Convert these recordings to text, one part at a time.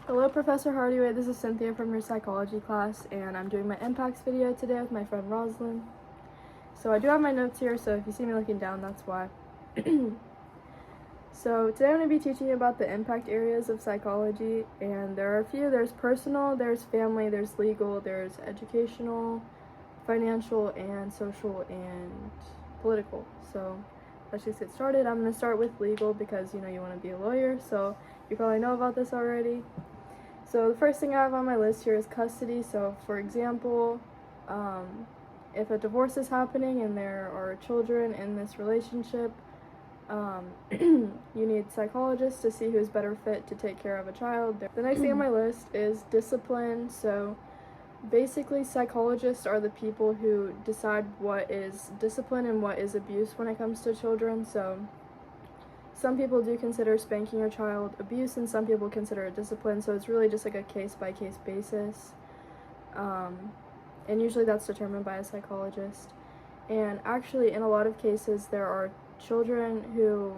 Hello, Professor Hardyway. This is Cynthia from your psychology class, and I'm doing my impacts video today with my friend Roslyn. So I do have my notes here, so if you see me looking down, that's why. So today I'm going to be teaching you about the impact areas of psychology, and there are a few. There's personal, there's family, there's legal, there's educational, financial, and social, and political. So let's just get started. I'm going to start with legal because you want to be a lawyer, so you probably know about this already. So the first thing I have on my list here is custody. So for example, if a divorce is happening and there are children in this relationship, you need psychologists to see who's better fit to take care of a child. The next thing on my list is discipline. So basically, psychologists are the people who decide what is discipline and what is abuse when it comes to children. So some people do consider spanking your child abuse and some people consider it discipline, so it's really just like a case-by-case basis. And usually that's determined by a psychologist. And actually, in a lot of cases, there are children who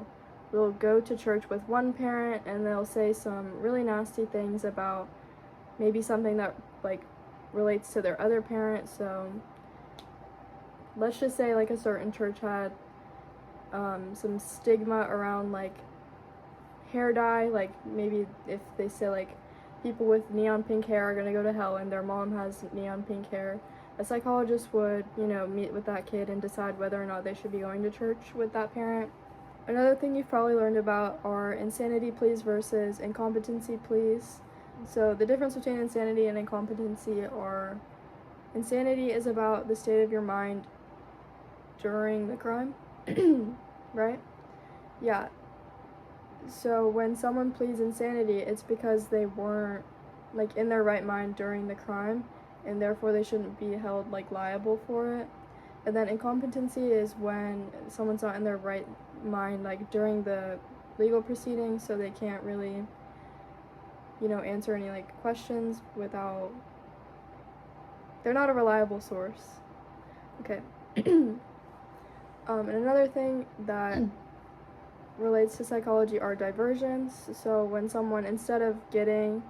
will go to church with one parent and they'll say some really nasty things about maybe something that relates to their other parent. So let's just say a certain church had some stigma around hair dye, maybe if they say people with neon pink hair are going to go to hell and their mom has neon pink hair, a psychologist would meet with that kid and decide whether or not they should be going to church with that parent. Another thing you've probably learned about are insanity pleas versus incompetency pleas. So the difference between insanity and incompetency are, insanity is about the state of your mind during the crime. Right? Yeah. So when someone pleads insanity, it's because they weren't in their right mind during the crime, and therefore they shouldn't be held liable for it. And then incompetency is when someone's not in their right mind during the legal proceedings, so they can't really answer any questions without, they're not a reliable source. Okay. And another thing that relates to psychology are diversions. So when someone, instead of getting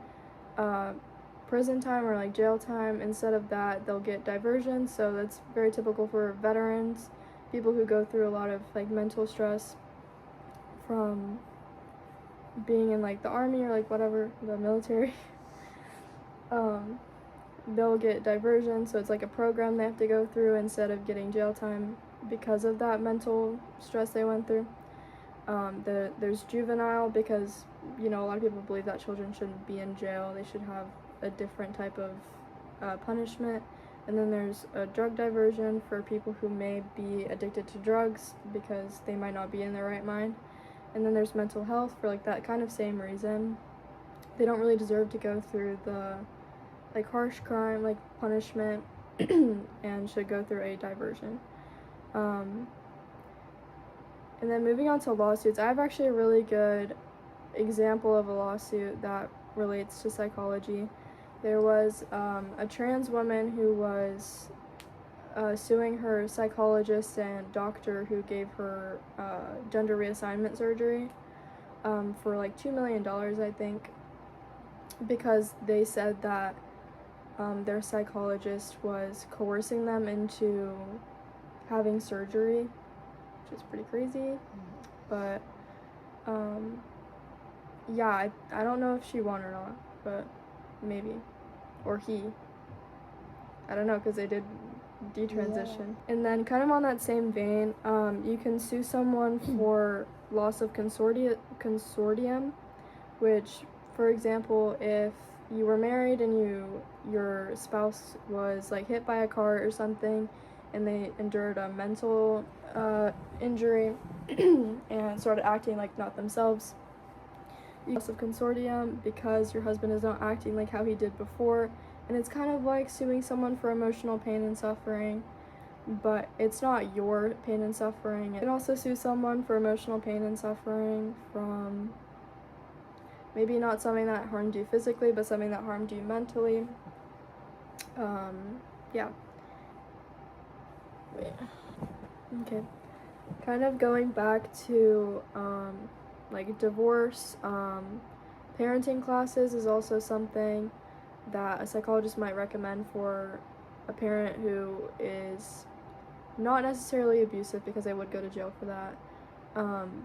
prison time or jail time, instead of that, they'll get diversions. So that's very typical for veterans, people who go through a lot of mental stress from being in the army or whatever, the military. They'll get diversion, so it's a program they have to go through instead of getting jail time because of that mental stress they went through. There's juvenile, because a lot of people believe that children shouldn't be in jail, they should have a different type of punishment. And then there's a drug diversion for people who may be addicted to drugs because they might not be in their right mind. And then there's mental health for that kind of same reason. They don't really deserve to go through the harsh crime punishment and should go through a diversion. And then moving on to lawsuits, I have actually a really good example of a lawsuit that relates to psychology. There was a trans woman who was suing her psychologist and doctor who gave her gender reassignment surgery for $2 million, I think, because they said that their psychologist was coercing them into having surgery, which is pretty crazy. But yeah, I don't know if she won or not, but maybe, or he, I don't know, because they did detransition. Yeah. And then kind of on that same vein, you can sue someone for loss of consortium, which, for example, if you were married and your spouse was hit by a car or something and they endured a mental injury and started acting not themselves, loss of consortium because your husband is not acting how he did before. And it's kind of like suing someone for emotional pain and suffering, but it's not your pain and suffering. You can also sue someone for emotional pain and suffering from maybe not something that harmed you physically, but something that harmed you mentally. Yeah. Wait. Okay. Kind of going back to divorce, Parenting classes is also something that a psychologist might recommend for a parent who is not necessarily abusive, because they would go to jail for that,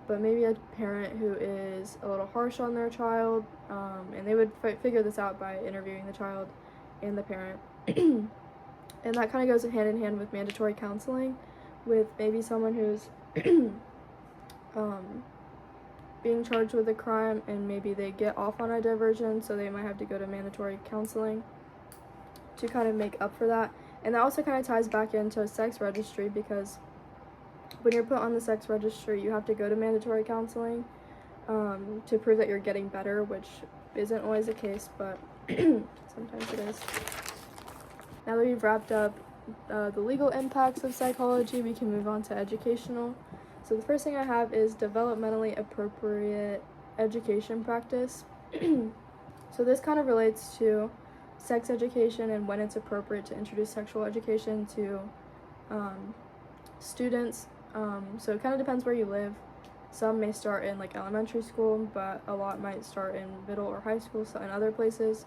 but maybe a parent who is a little harsh on their child, and they would figure this out by interviewing the child and the parent. And that kind of goes hand in hand with mandatory counseling, with maybe someone who's being charged with a crime and maybe they get off on a diversion, so they might have to go to mandatory counseling to kind of make up for that. And that also kind of ties back into a sex registry, because when you're put on the sex registry, you have to go to mandatory counseling to prove that you're getting better, which isn't always the case, but sometimes it is. Now that we've wrapped up the legal impacts of psychology, we can move on to educational. So the first thing I have is developmentally appropriate education practice. So this kind of relates to sex education and when it's appropriate to introduce sexual education to students. So it kind of depends where you live. Some may start in like elementary school, but a lot might start in middle or high school, so in other places,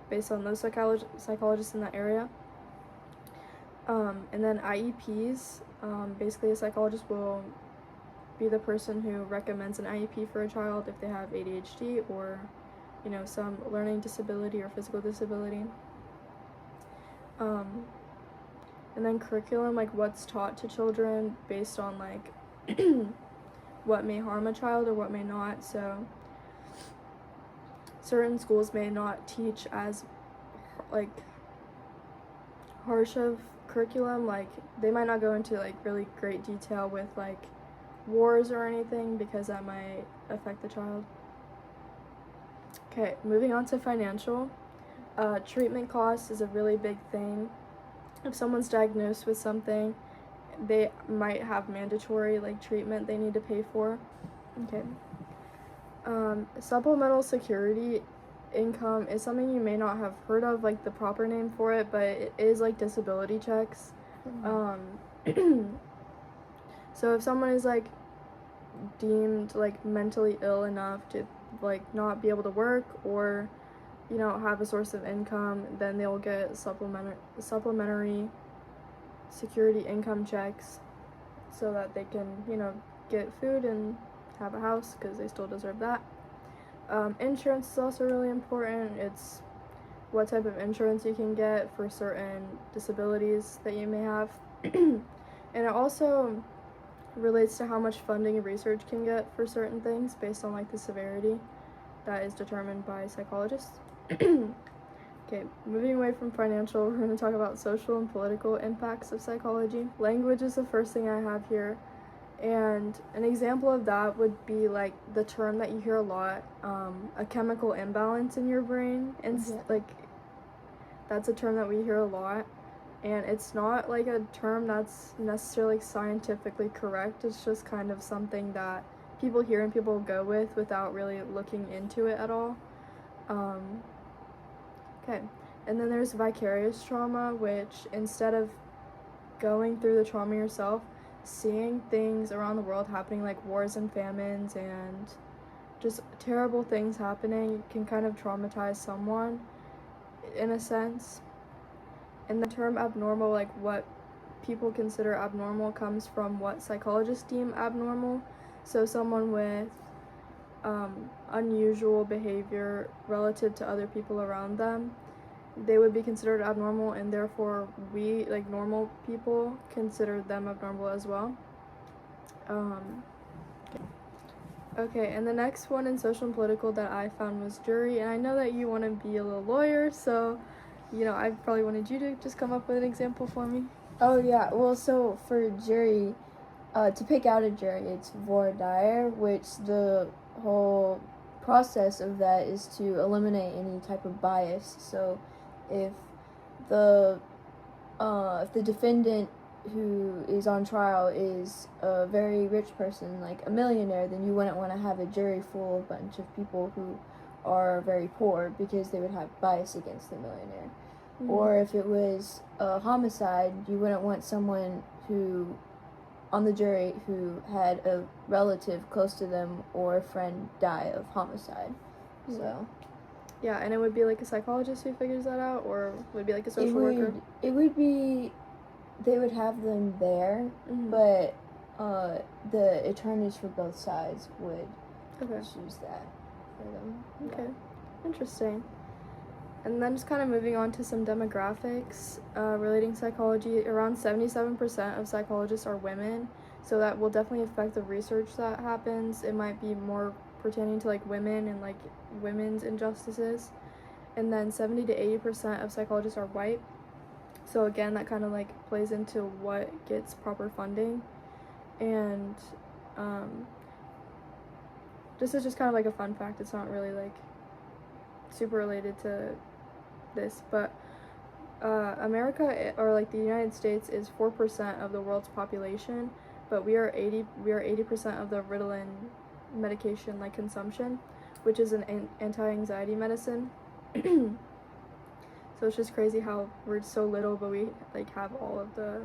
based on those psychologists in that area. And then IEPs, basically a psychologist will be the person who recommends an IEP for a child if they have ADHD or, you know, some learning disability or physical disability. And then curriculum, like what's taught to children based on like what may harm a child or what may not. So certain schools may not teach as like harsh of curriculum, like they might not go into like really great detail with like wars or anything, because that might affect the child. Okay, moving on to financial. Treatment costs is a really big thing. If someone's diagnosed with something, they might have mandatory like treatment they need to pay for. Okay. Supplemental security income is something you may not have heard of, like the proper name for it, but it is like disability checks. So if someone is like deemed like mentally ill enough to like not be able to work or, you know, have a source of income, then they'll get supplementary security income checks so that they can, you know, get food and have a house, because they still deserve that. Insurance is also really important. It's what type of insurance you can get for certain disabilities that you may have. And it also relates to how much funding research can get for certain things based on like the severity that is determined by psychologists. Okay, moving away from financial, we're going to talk about social and political impacts of psychology. Language is the first thing I have here, and an example of that would be like the term that you hear a lot, a chemical imbalance in your brain, and like that's a term that we hear a lot. And it's not like a term that's necessarily scientifically correct. It's just kind of something that people hear and people go with without really looking into it at all. Okay, and then there's vicarious trauma, which instead of going through the trauma yourself, seeing things around the world happening like wars and famines and just terrible things happening can kind of traumatize someone in a sense. And the term abnormal, like what people consider abnormal, comes from what psychologists deem abnormal. So someone with unusual behavior relative to other people around them, they would be considered abnormal, and therefore we, like normal people, consider them abnormal as well. Okay, and the next one in social and political that I found was jury, and I know that you want to be a little lawyer, so you know, I probably wanted you to just come up with an example for me. Oh, yeah. Well, so for jury, to pick out a jury, it's voir dire, which the whole process of that is to eliminate any type of bias. So if the defendant who is on trial is a very rich person, like a millionaire, then you wouldn't want to have a jury full of a bunch of people who are very poor, because they would have bias against the millionaire. Or if it was a homicide, you wouldn't want someone who on the jury who had a relative close to them or a friend die of homicide. So yeah, and it would be like a psychologist who figures that out, or would it be like a social worker? It would be, they would have them there, but the attorneys for both sides would choose that for them. Okay, interesting. And then just kind of moving on to some demographics relating psychology. Around 77% of psychologists are women, so that will definitely affect the research that happens. It might be more pertaining to like women and like women's injustices. And then 70 to 80% of psychologists are white. So again, that kind of like plays into what gets proper funding. And this is just kind of like a fun fact. It's not really like super related to this, but America, or like the United States, is 4% of the world's population, but we are 80% of the Ritalin medication like consumption, which is an anti-anxiety medicine. So it's just crazy how we're so little, but we like have all of the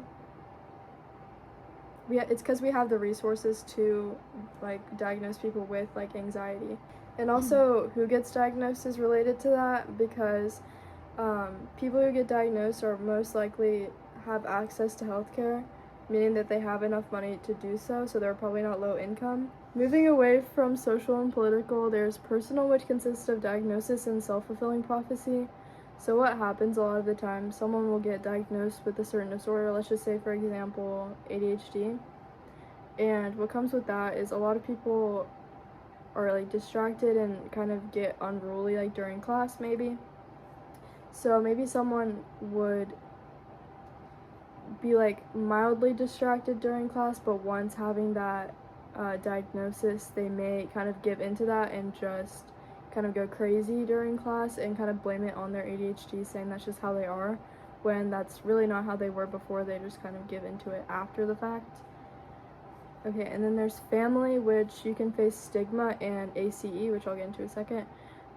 it's because we have the resources to like diagnose people with like anxiety. And also who gets diagnosed is related to that, because people who get diagnosed are most likely have access to healthcare, meaning that they have enough money to do so, so they're probably not low income. Moving away from social and political, there's personal, which consists of diagnosis and self-fulfilling prophecy. So what happens a lot of the time, someone will get diagnosed with a certain disorder, let's just say for example ADHD, and what comes with that is a lot of people are like distracted and kind of get unruly like during class maybe. So maybe someone would be like mildly distracted during class, but once having that diagnosis, they may kind of give into that and just kind of go crazy during class and kind of blame it on their ADHD, saying that's just how they are, when that's really not how they were before. They just kind of give into it after the fact. Okay, and then there's family, which you can face stigma, and ACE, which I'll get into in a second.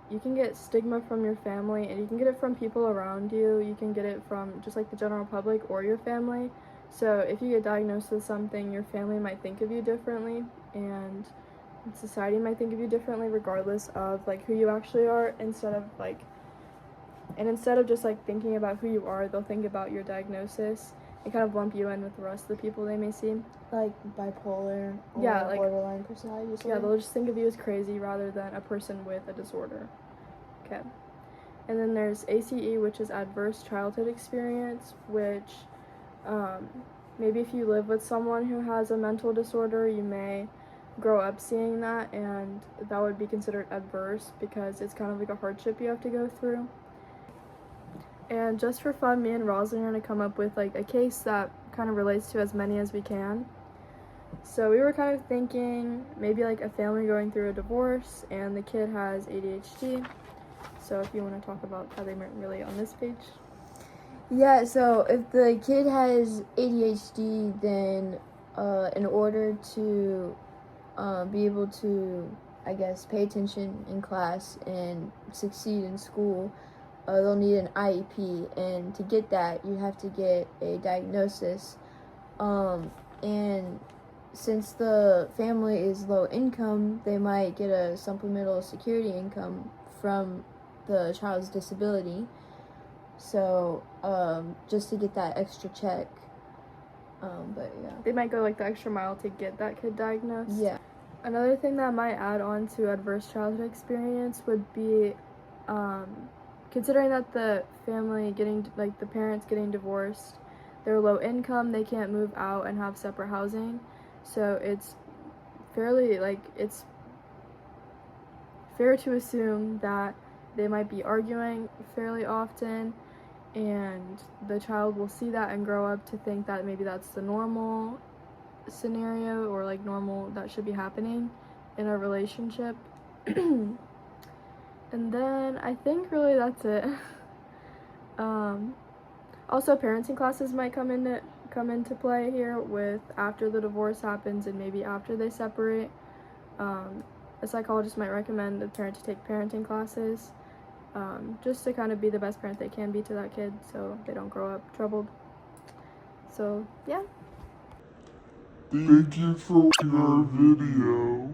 You can get stigma from your family, and you can get it from people around you. You can get it from just like the general public or your family. So if you get diagnosed with something, your family might think of you differently, and society might think of you differently regardless of like who you actually are, instead of just like thinking about who you are, they'll think about your diagnosis and kind of lump you in with the rest of the people they may see. Like bipolar or like borderline personality disorder. Yeah, they'll just think of you as crazy rather than a person with a disorder. Okay. And then there's ACE, which is adverse childhood experience, which maybe if you live with someone who has a mental disorder, you may grow up seeing that, and that would be considered adverse because it's kind of like a hardship you have to go through. And just for fun, me and Roslyn are going to come up with like a case that kind of relates to as many as we can. So we were kind of thinking maybe like a family going through a divorce and the kid has ADHD. So if you want to talk about how they might relate on this page. Yeah, so if the kid has ADHD, then in order to be able to, I guess, pay attention in class and succeed in school, they'll need an IEP, and to get that, you have to get a diagnosis. And since the family is low income, they might get a supplemental security income from the child's disability. So, just to get that extra check. But yeah. They might go like the extra mile to get that kid diagnosed. Yeah. Another thing that might add on to adverse childhood experience would be, considering that the family the parents getting divorced, they're low income, they can't move out and have separate housing. So it's it's fair to assume that they might be arguing fairly often, and the child will see that and grow up to think that maybe that's the normal scenario, or like normal that should be happening in a relationship. And then I think really that's it. Also parenting classes might come into play here with after the divorce happens and maybe after they separate. A psychologist might recommend the parent to take parenting classes, just to kind of be the best parent they can be to that kid so they don't grow up troubled. So yeah. Thank you for watching our video.